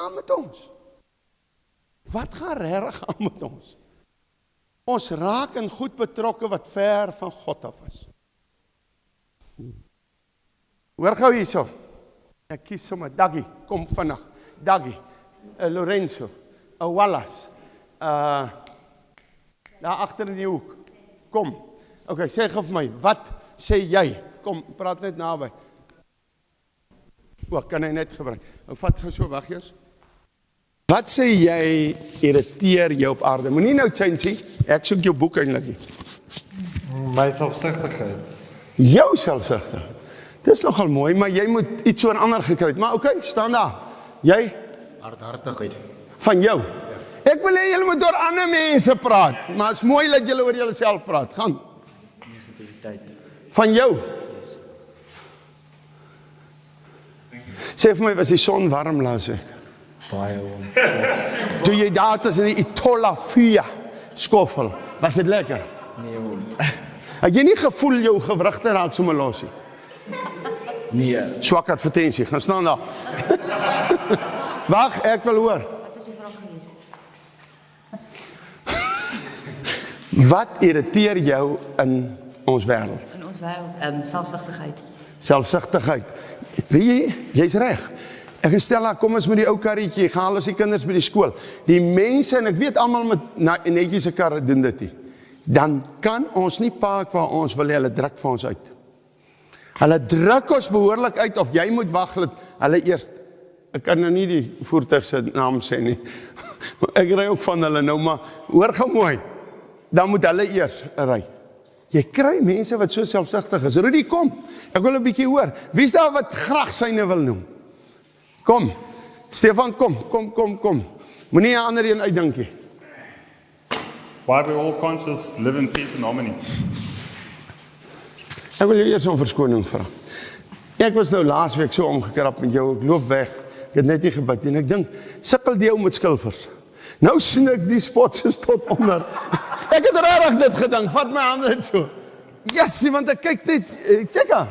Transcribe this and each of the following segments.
aan met ons? Wat gaan regtig aan met ons? Ons raak in goed betrokke wat ver van God af is. Hoor gou hierso. Ek kies sommer Daggy, kom vandag. Daggy, Lorenzo, Wallace, daar agter in die hoek. Kom. Okay, sê gou vir my, wat sê jy? Kom, praat net naby. Kan hy net gebruik. Vat gou so weg eers. Wat sê jy irriteer jou op aarde? Moenie nou change, ek soek jou boek eintlik. My selfsugtigheid. Jou selfsugtigheid. Dis nogal mooi, maar jy moet iets oor ander gekry het. Maar okay, staan daar. Jy? Hardhartigheid. Van jou? Ja. Ek wil hê julle moet oor ander mense praat, maar het is mooi dat julle oor julleself praat. Gaan. Negativiteit. Van jou? Yes. Sê vir my, was die son warm laasweek? Baie warm. Toe jy daar tussen die Itola Fia skoffel, was dit lekker? Nee, man. Het jy nie gevoel jou gewrigte raak sommer los nie? Nee. Swak advertensie, gaan staan daar. Wag, ek wil hoor. Wat is die vraag gewees? Wat irriteer jou in ons wêreld? In ons wêreld, selfsugtigheid. Selfsugtigheid. Weet jy, jy's reg. Ek stel daar, kom ons met die ou karretjie, gaan al ons die kinders by die skool. Die mense, en ek weet almal met netjies se karre doen dit nie. Dan kan ons nie park waar ons wil hê, hulle druk vir ons uit. Hulle druk ons behoorlik uit, of jy moet wag, hulle eers, ek kan nou nie die voertuig se naam sê nie, ek ry ook van hulle nou, maar hoor gou mooi, dan moet hulle eers ry. Jy kry mense wat so selfsugtig is. Rudy, kom, ek wil 'n bietjie hoor. Wie is daar wat graag syne wil noem? Kom, Stefan, kom. Moenie 'n ander een uitdink nie. Why we all conscious live in peace and harmony. Ek wil jou eers om verskoning vra. Ek was nou laasweek so omgekrap met jou, ek loop weg, ek het net nie gebid en ek dink, sukkel die ou met skilvers. Nou sien ek die spots is tot onder. Ek het regtig dit gedink, vat my hande net so. Yes, want ek kyk net, check haar.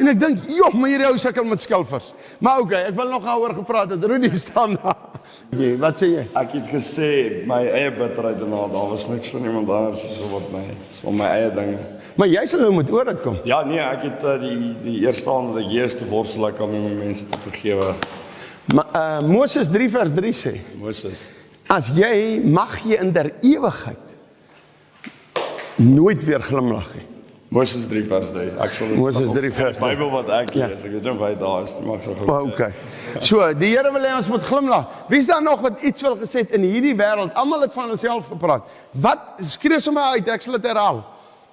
En ek dink, joh, maar hierdie ou sukkel met skilvers. Maar okay, ek wil nog oor gepraat het, Rudy staan daar. Wat sê jy? Ek het gesê, my eie bitterheid daarna, daar was niks van iemand anders, so wat my eie dinge. Maar jy sal nou moet oor dit kom. Ja, nee, ek het die eerste dat ek eerste worstel ek om my mense te vergewe. Moses 3 vers 3 sê, Moses. as jy mag jy in der ewigheid nooit weer glimlag nie. Moses 3 vers 3. Ek sal Moses 3 vers 3. Bybel wat ek Ja. lees, ek weet nie of hy daar is, maar ek sal gou. Okay. So, die Here wil hê ons moet glimlag. Wie is daar nog wat iets wil gesê het in hierdie wêreld? Almal het van hulself gepraat. Wat skree sommer uit, ek sal dit herhaal.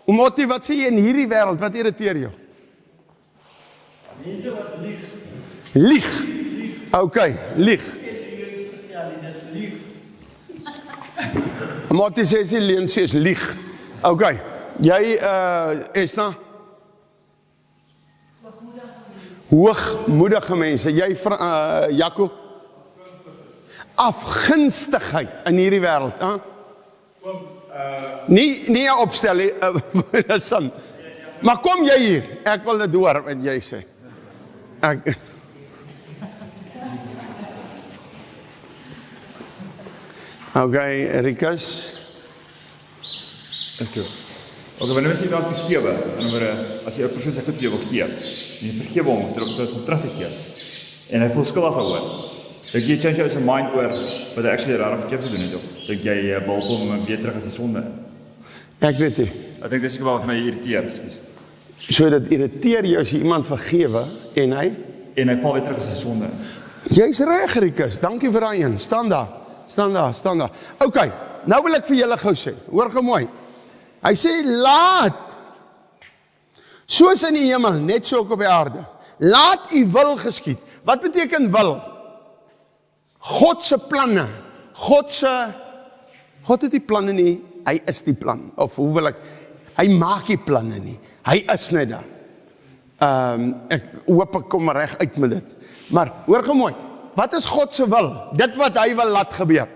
Omotie, wat sê jy in hierdie wêreld? Wat irriteer jou? Mense wat lieg. Lieg. Okay, lieg. Omotie sê sy leuen sê is lieg. Okay. Jy Esna? Hoogmoedige mense. Jy Jaco? Afgunstigheid in hierdie wêreld, hè? Nie 'n opstel nie, sin. Maar kom jy hier? Ek wil dit hoor wat jy sê. Okay, Rikus. Dankie. Okay, wanneer jy dan vergewe, as jy 'n persoon sê goed vir jou wil gee, en jy vergewe hom terug te gee, en hy voel skuldig daaroor, dink jy change jou se mind oor wat hy actually rarig verkeerd gedoen het, of dink jy behalwe hom weer terug as 'n sonde? Ek weet nie. Ek dink dis ek wat my irriteer, ekskuus. So dit irriteer jou as jy iemand vergewe en hy val weer terug as 'n sonde. Jy's reg, Rikus. Dankie vir daai een. Staan daar. Okay, nou wil ek vir julle gou sê. Hoor gou mooi. Hy sê laat soos in die hemel, net so ook op die aarde. Laat u wil geskied. Wat beteken wil? God se planne. God het die planne nie, hy is die plan. Of hoe wil ek? Hy maak nie planne nie. Hy is net daar. Ek hoop ek kom reg uit met dit. Maar hoor gou mooi. Wat is God se wil? Dit wat hy wil laat gebeur.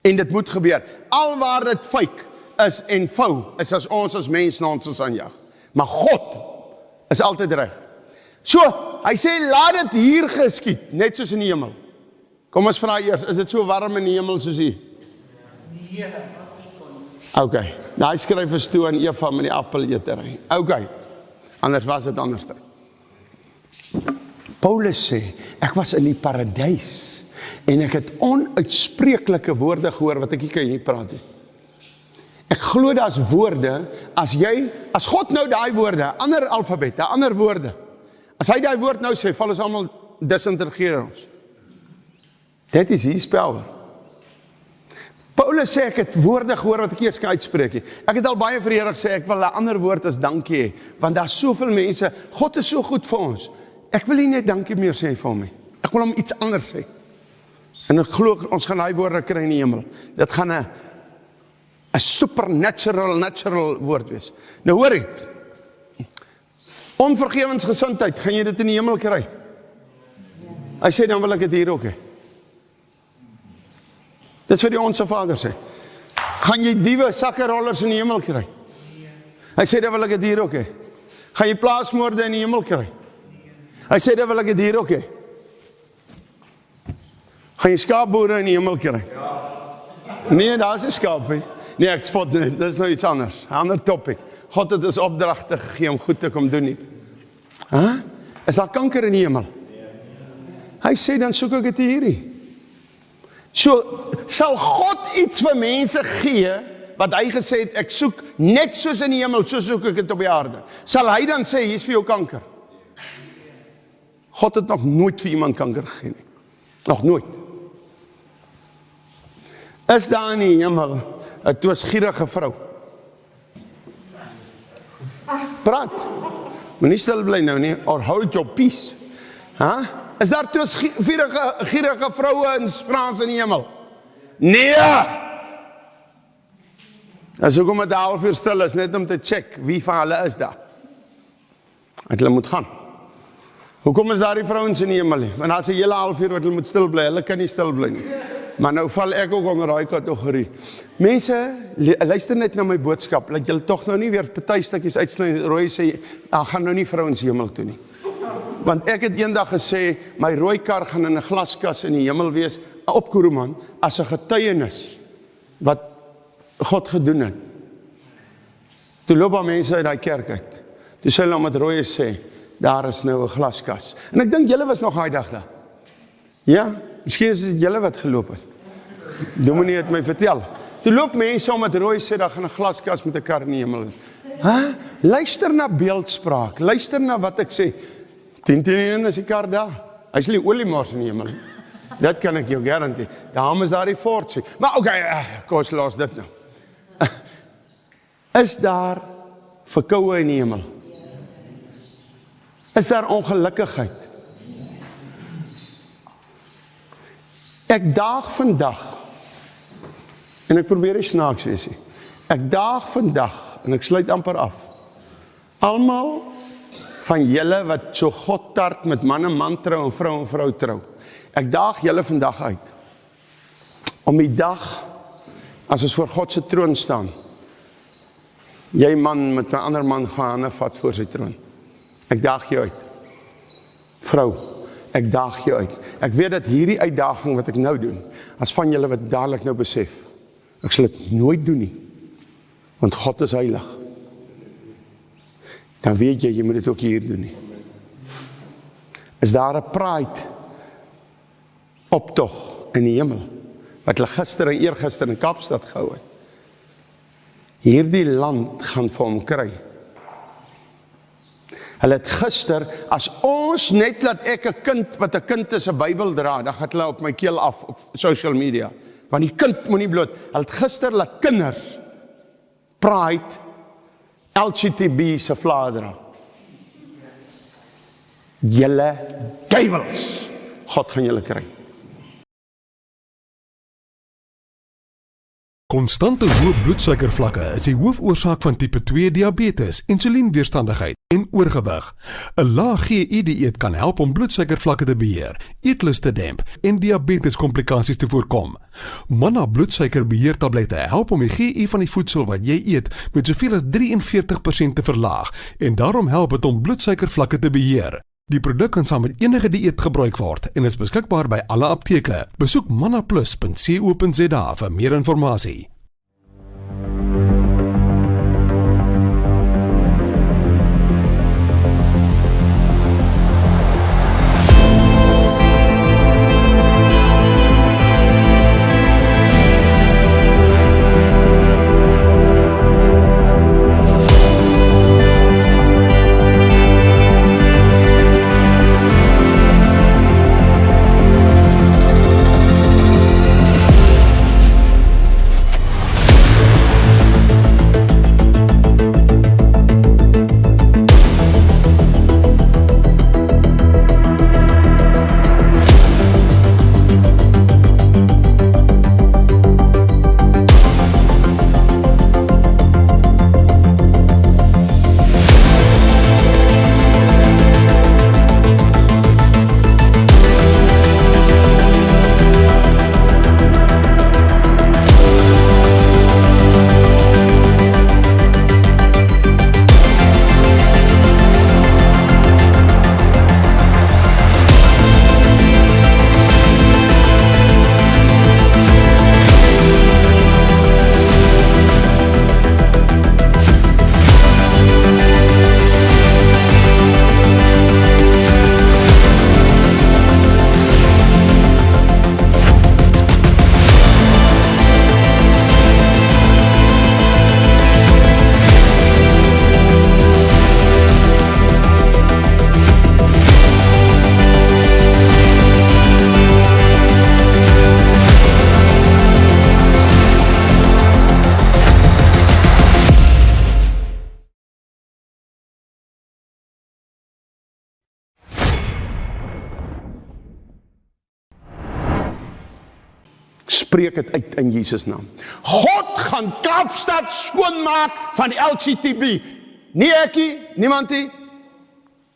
En dit moet gebeur. Alwaar dit fake is en vou, is as ons as mens na ons aanjag. Maar God is altyd reg. So, hy sê, laat dit hier geskied, net soos in die hemel. Kom ons vra eers, is dit so warm in die hemel soos hier? Ok, hy skryf is toe aan Eva met die appeletery. Ok, anders was dit anders. Paulus sê, ek was in die paradys, en ek het onuitspreeklike woorde gehoor, wat ek hier kan nie praat nie. Ek glo dat as woorde, as God nou die woorde, ander alfabet, die ander woorde, as hy die woord nou sê, val ons allemaal disintegreer ons. Dit is his power. Paulus sê, ek het woorde gehoor wat ek eers kan uitspreek. Ek het al baie vir die Here gesê, ek wil 'n ander woord as dankie hê, want daar is soveel mense, God is so goed vir ons. Ek wil nie net dankie meer sê vir hom nie. Ek wil hom iets anders sê. En ek glo, ons gaan die woorde kry in die hemel. Dit gaan 'n natural woord wees. Nou hoor jy, onvergewensgesindheid, gaan jy dit in die hemel kry? Hy sê, dan wil ek dit hier ook hê. Dit is wat die Onse Vader sê. Gaan jy diewe sakkerollers in die hemel kry? Hy sê, dan wil ek dit hier ook hê. Gaan jy plaasmoorde in die hemel kry? Hy sê, dan wil ek dit hier ook hê. Gaan jy skaapboere in die hemel kry? Nee, daar is 'n skaap, hè. Nee, ek spot nie, dit is nou iets anders. 'n Ander topic. God het ons opdragte gegee om goed te kom doen nie. Is daar kanker in die hemel? Hy sê, dan soek ek dit hierdie. So, sal God iets vir mense gee, wat hy gesê het, ek soek net soos in die hemel, so soek ek dit op die aarde. Sal hy dan sê, hier is vir jou kanker? God het nog nooit vir iemand kanker gegee nie. Nog nooit. Is daar in die hemel 'n twisgierige vrou? Praat. Moenie stil bly nou nie, or hold your peace. Is daar twisgierige vroue in Frans in die hemel? Nee! As ek om 'n half uur stil is, net om te check, wie van hulle is daar? Dat hulle moet gaan. Hoekom is daar die vrouens in die hemel nie? Want daar is 'n hele half uur wat hulle moet stil bly, hulle kan nie stil bly nie. Maar nou val ek ook onder daai kategorie. Mense, luister net na my boodskap, laat julle tog nou nie weer party-stukkies uitsny, rooi sê, gaan nou nie vrouens hemel toe nie. Want ek het eendag gesê, my rooi kar gaan in 'n glaskas in die hemel wees, op Kuruman, as 'n getuienis, wat God gedoen het. Toe loop daar mense uit die kerk uit. Toe sê hulle met rooi sê, daar is nou 'n glaskas. En ek dink julle was nog daai dag daar. Ja, miskien is dit julle wat geloop het. Dominee het my vertel. Toe loop mense om met rooi sê, daar gaan 'n glaskas met 'n kar in die hemel wees. Luister na beeldspraak, luister na wat ek sê. 10 is die kar daar. Hy is nie oliemars in die hemel. Dat kan ek jou garantie. Daarom is daar die Ford sê. Maar kom ons los dit nou. Is daar verkoue in die hemel? Is daar ongelukkigheid? Ek daag vandag, en ek probeer nie snaaks wees nie. Ek daag vandag, en ek sluit amper af. Almal van julle wat so God tart met man en man trou en vrou trou. Ek daag julle vandag uit. Om die dag, as ons voor God se troon staan, jy man met 'n ander man gaan hande vat voor sy troon. Ek daag jou uit. Vrou, ek daag jou uit. Ek weet dat hierdie uitdaging wat ek nou doen, as van julle wat dadelik nou besef, ek sal dit nooit doen nie, want God is heilig. Dan weet jy moet dit ook hier doen nie. Is daar 'n pride optog in die hemel, wat hulle gister en eergister in Kaapstad gehou het. Hierdie land gaan vir hom kry. Hulle het gister, as ons net laat ek 'n kind, wat 'n kind is 'n Bybel dra, dan gaan hulle op my keel af op social media, want die kind moet nie bloot. Hulle het gister laat kinders pride LGTB se vlae dra. Julle duiwels, God gaan julle kry. Konstante hoë bloedsuikervlakke is die hoofoorsaak van tipe 2 diabetes, insulienweerstandigheid en oorgewig. 'n Lae GI-dieet kan help om bloedsuikervlakke te beheer, eetlus te demp en diabeteskomplikasies te voorkom. Manna bloedsuikerbeheertablette help om die GI van die voedsel wat jy eet met soveel as 43% te verlaag en daarom help dit om bloedsuikervlakke te beheer. Die produk kan saam met enige dieet gebruik word en is beskikbaar by alle apteke. Besoek mannaplus.co.za vir meer inligting. Spreek het uit in Jesus naam. God gaan Kaapstad skoonmaak van die LGTB. Nie ekkie, niemandie.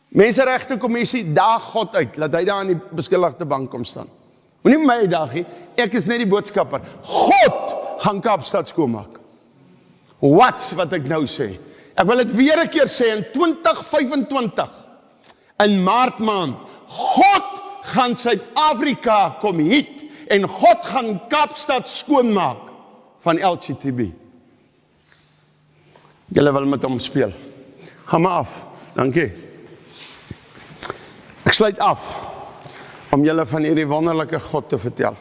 Menseregte Kommissie daag God uit, laat hy daar aan die beskuldigde bank kom staan. Moenie my uitdaag nie, ek is net die boodskapper. God gaan Kaapstad skoonmaak. Wat ek nou sê. Ek wil dit weer 'n keer sê in 2025, in Maart maand. God gaan Suid-Afrika kom hit en God gaan Kaapstad skoonmaak van LGTB. Julle wil met hom speel. Gaan maar af. Dankie. Ek sluit af om julle van hierdie wonderlike God te vertel.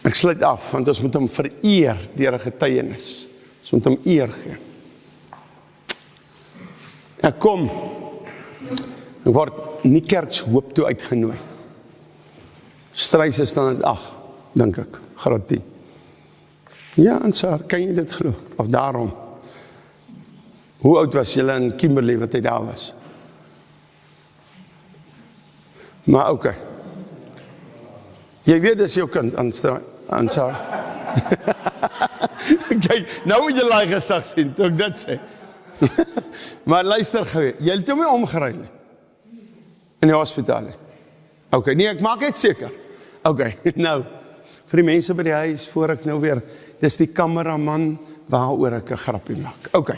Ek sluit af, want ons moet hom vereer deur 'n getuienis. Ons moet hom eer gee. Ek kom, ek word nie kerks hoop toe uitgenooi. Strys is dan het 8, dink ek, graad 10. Ja, Ansar, kan jy dit glo? Of daarom? Hoe oud was julle in Kimberley wat hy daar was? Maar oké. Jy weet dis jou kind, Ansar. Kijk, nou moet jy laai gesag sien, toe ek dit sê. Maar luister gou, jy het toe my omgeruil nie. In die hospitaal nie. Ok, nee, ek maak het seker. Ok, nou, vir die mense by die huis, voor ek nou weer, dis die kameraman waaroor ek 'n grappie maak. Ok,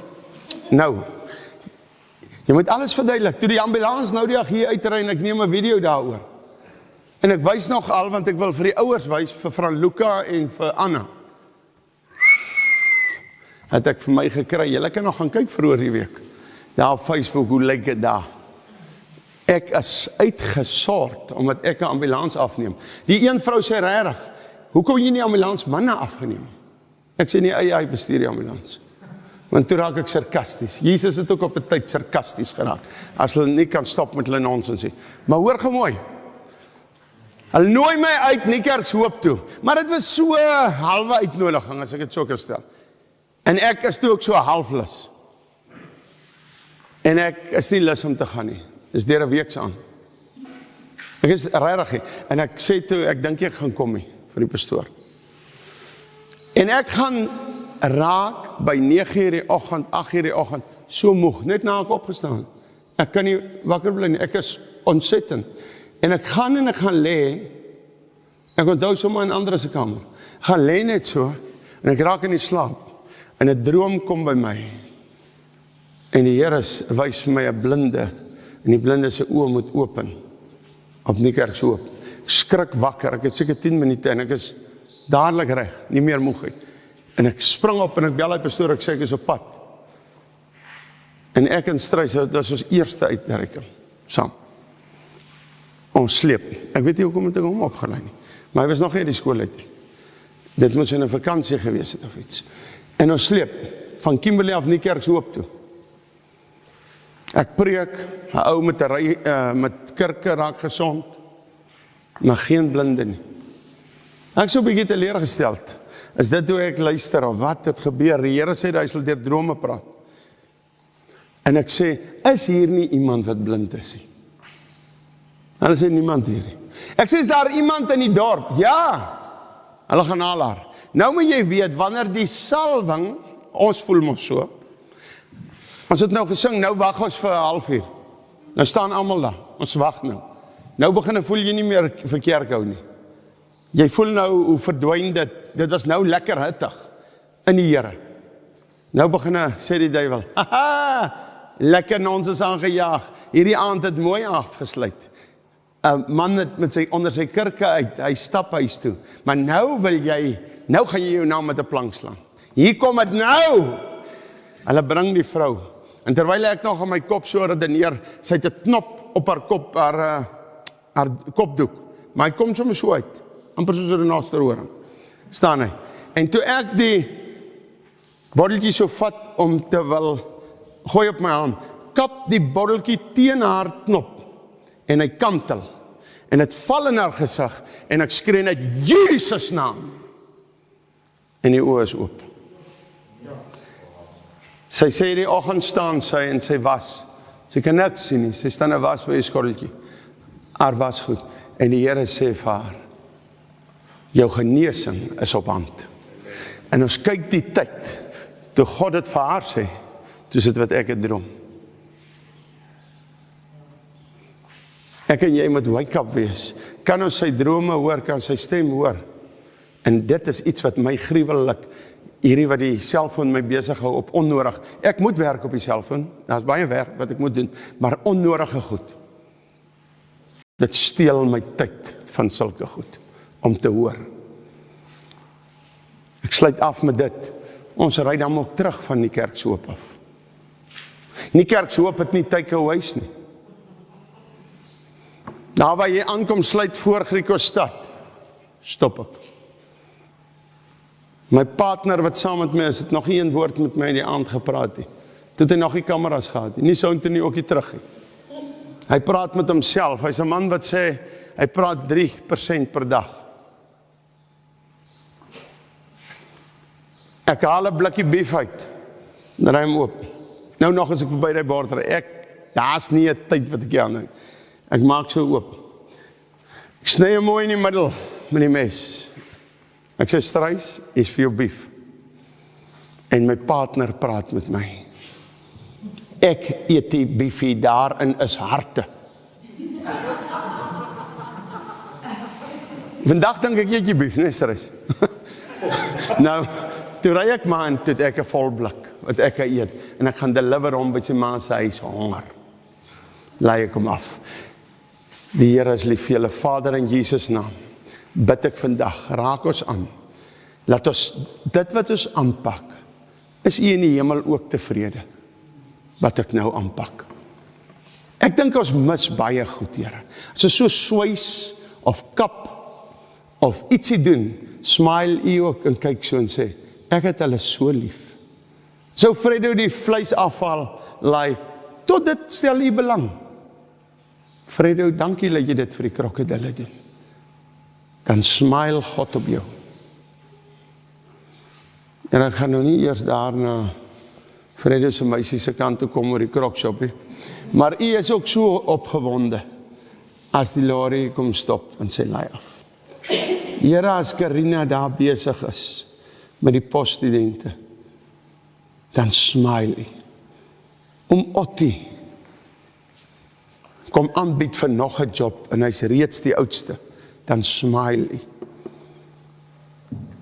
nou, jy moet alles verduidelik. Toe die ambulans nou die dag hier uitry en ek neem 'n video daaroor. En ek wys nog al, want ek wil vir die ouers wys, vir vrou Luka en vir Anna. Het ek vir my gekry, julle kan nog gaan kyk vroeër die week. Daar op Facebook, hoe lyk dit daar? Ek is uitgesort, omdat ek 'n ambulans afneem. Die een vrou sê regtig, hoekom jy nie ambulans manne afgeneem? Ek sê nie, hy bestuur die ambulans. Want toe raak ek sarkasties. Jesus het ook op 'n tyd sarkasties geraak. As hulle nie kan stop met hulle nonsens nie. Maar hoor gou mooi. Hulle nooi my uit, nie kerks hoop toe. Maar dit was so 'n halwe uitnodiging, as ek dit so kan stel. En ek is toe ook so halflus. En ek is nie lus om te gaan nie. Dis deur 'n week aan. Ek is regtig. En ek sê toe, ek dink ek gaan kom nie, vir die pastoor. En ek gaan raak by 9:00 die oggend, 8:00 die oggend, so moeg, net na ek opgestaan. Ek kan nie wakker bly nie, ek is ontsettend. En ek gaan lê, Ek onthou sommer in ander se kamer. Ek gaan lê net so, en ek raak in die slaap, en 'n droom kom by my. En die Here wys vir my 'n blinde, en die blinde se oë moet open, op Niekerk se oop. Ek skrik wakker, ek het seker 10 minute, en ek is dadelik reg, nie meer moegheid. En ek spring op, en ek bel die pastoor, ek sê ek is op pad. En ek en Strys, dit was ons eerste uitreiking, saam. Ons sleep. Ek weet nie hoekom het ek hom opgelei nie, maar hy was nog nie uit die skool uit nie. Dit moes in 'n vakansie gewees het of iets. En ons sleep, van Kimberley af Niekerk se oop toe. Ek preek, 'n ou met kirke raak gesond, maar geen blinde nie. Ek so 'n bietjie teleurgesteld. Is dit hoe ek luister, of wat het gebeur? Die Here sê hy sal deur drome praat. En ek sê, is hier nie iemand wat blind is nie? Hulle sê niemand hier nie. Ek sê, is daar iemand in die dorp? Ja, hulle gaan haal haar. Nou moet jy weet, wanneer die salwing, ons voel mos so, ons het nou gesing, nou wag ons vir 1/2 uur. Nou staan almal daar, ons wag nou. Nou begin voel jy nie meer vir kerk hou nie. Jy voel nou hoe verdwyn dit was nou lekker hittig in die Here. Nou begin sê die duiwel, haha, lekker ons is aangejaag, hierdie aand het mooi afgesluit. 'n Man het onder sy kurke uit, hy stap huis toe, maar nou gaan jy jou naam met 'n plank slaan. Hier kom dit nou! Hulle bring die vrou, en terwyl ek nog aan my kop so redeneer, sy het 'n knop op haar kop, haar kopdoek, maar hy kom sommer so uit, amper soos 'n renosterhoring, staan hy. En toe ek die botteltjie so vat om te wil gooi op my hand, kap die botteltjie teen haar knop, en hy kantel, en het val in haar gesig, en ek skree net, Jesus naam, en die oë is oop. Sy sê die oggend staan sy, en sy was, sy kan niks sien nie, sy staan 'n was by die skotteltjie, haar was goed, en die Here sê vir haar, jou genesing is op hand. En ons kyk die tyd, toe God het vir haar sê, toe sit wat ek het droom. Ek en jy moet wake up wees, kan ons sy drome hoor, kan sy stem hoor, en dit is iets wat my gruwelik, hierdie wat die selfoon my besig hou op onnodig, ek moet werk op die selfoon, daar is baie werk wat ek moet doen, maar onnodige goed, dit steel my tyd van sulke goed, om te hoor. Ek sluit af met dit, ons ry dan ook terug van die kerk se oop af. Die kerk se oop het nie takeaways nie. Daar waar jy aankom sluit voor Griekostad, stop ek. My partner wat saam met my is, het nog nie een woord met my in die aand gepraat nie. Toe het hy nog nie kameras gehad nie sou hy nie ook nie terug nie. Hy praat met homself, hy's 'n man wat sê, hy praat 3% per dag. Ek haal 'n blikkie bief uit, dan ry hom oop. Nou nog as ek verby die bord ry, daar's nie 'n tyd wat ek aan nie. Ek maak so oop. Ek sny hom mooi in die middel met die mes. Ek sê, Strys, is vir jou bief. En my partner praat met my. Ek eet die biefie, daarin is harte. Vandag dink ek eet jy bief, nee, Strys. Nou, toe ry ek maar en toe het ek 'n vol blik, wat ek eet. En ek gaan deliver hom by sy ma se huis, honger. Laai ek hom af. Die Here is lief vir julle, Vader in Jesus naam. Bid ek vandag, raak ons aan. Laat ons, dit wat ons aanpak, is U in die hemel ook tevrede, wat ek nou aanpak. Ek dink ons mis baie goed, Here. As ons so swys, of kap, of ietsie doen, smile U ook en kyk so en sê, ek het hulle so lief. So Fredo die vleis afval, laai, tot dit stel U belang. Fredo, dankie dat jy dit vir die krokodille doen. Dan smile God op jou. En ek gaan nou nie eers daar na Fredo se meisie se kant toe kom oor die krokshop nie. Maar U is ook so opgewonde as die lorry kom stop en sê laai af. Here, as Karina daar besig is met die poststudente, dan smile U. Otti kom aanbied vir nog 'n job en hy's reeds die oudste, dan smile U.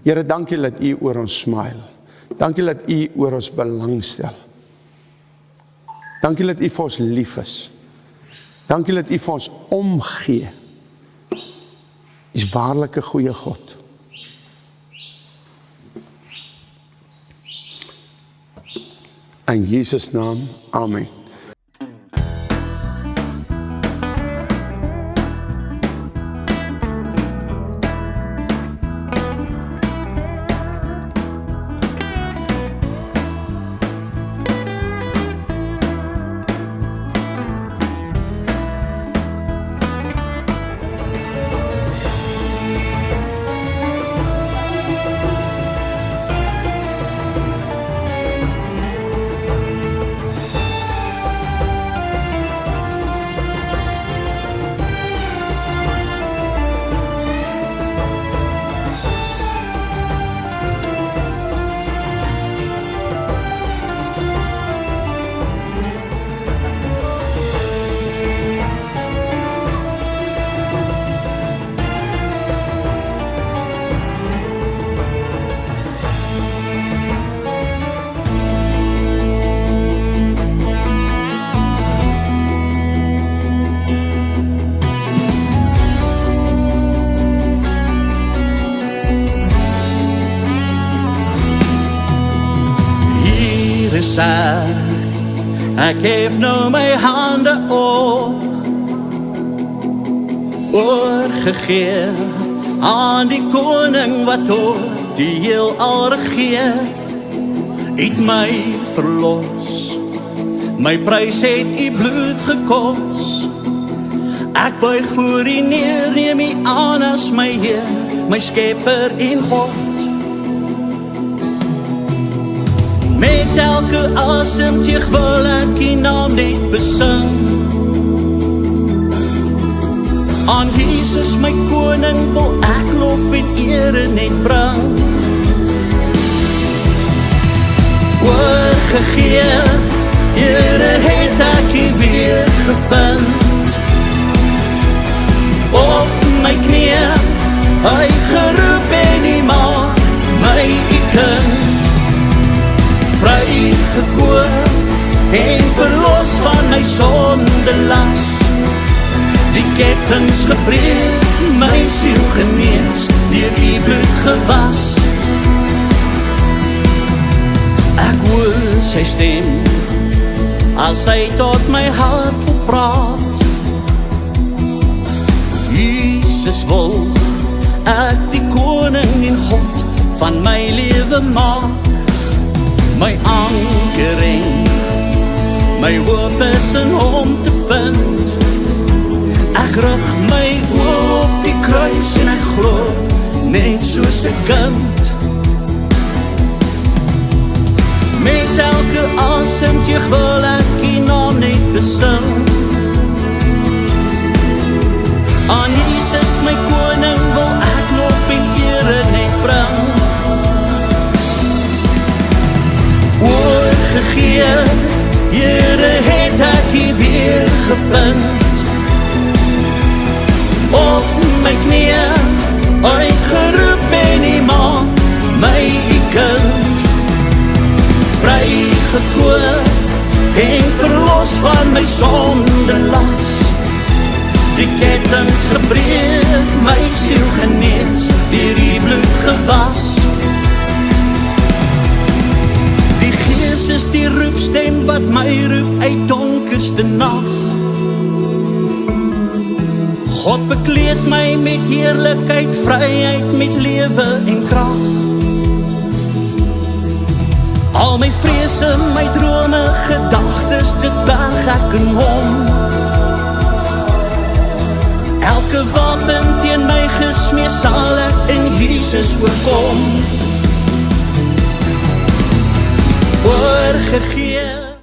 Here, dankie dat U oor ons smile. Dankie dat U oor ons belangstel. Dankie dat U vir ons lief is. Dankie dat U vir ons omgee. U is waarlik 'n goeie God. In Jesus' naam, amen. Ek geef nou my hande op, oorgegee aan die koning wat oor die heelal regeer. Het my verlos, my prys het U bloed gekos. Ek buig voor U neer, neem U aan as my Heer, my Skepper en God. Met elke asemteug wil ek U naam net besing. Aan Jesus my koning wil ek lof en ere net bring. Oorgegee, Here het ek U weer gevind. Op my knie, uitgeroep en U maak my U kind. Vrygekoop en verlos van my sondelas. Die kettings gebreek, my siel genees, deur U bloed gewas. Ek hoor sy stem, as hy tot my hart wil praat. Jesus wil ek die koning en God van my lewe maak. My ankering, my hoop is in Hom te vind. Ek rig my oë op die kruis en ek glo, net soos 'n kind. Met elke asemteug wil ek U naam net besing. Aan Jesus my koning wil ek lof en ere net bring. Oorgegee, Here het ek U weer gevind. Op my knie, uitgeroep en U maak my U kind. Vrygekoop en verlos van my sondelas. Die kettings gebreek, my siel genees, deur U bloed gewas. Die Gees is die roepstem wat my roep uit donkerste nag. God bekleed my met heerlikheid, vryheid, met lewe en krag. Al my vrese, my drome, gedagtes, dit berg ek in Hom. Elke wapen teen my gesmeer, sal ek in Jesus voorkom. Oorgegee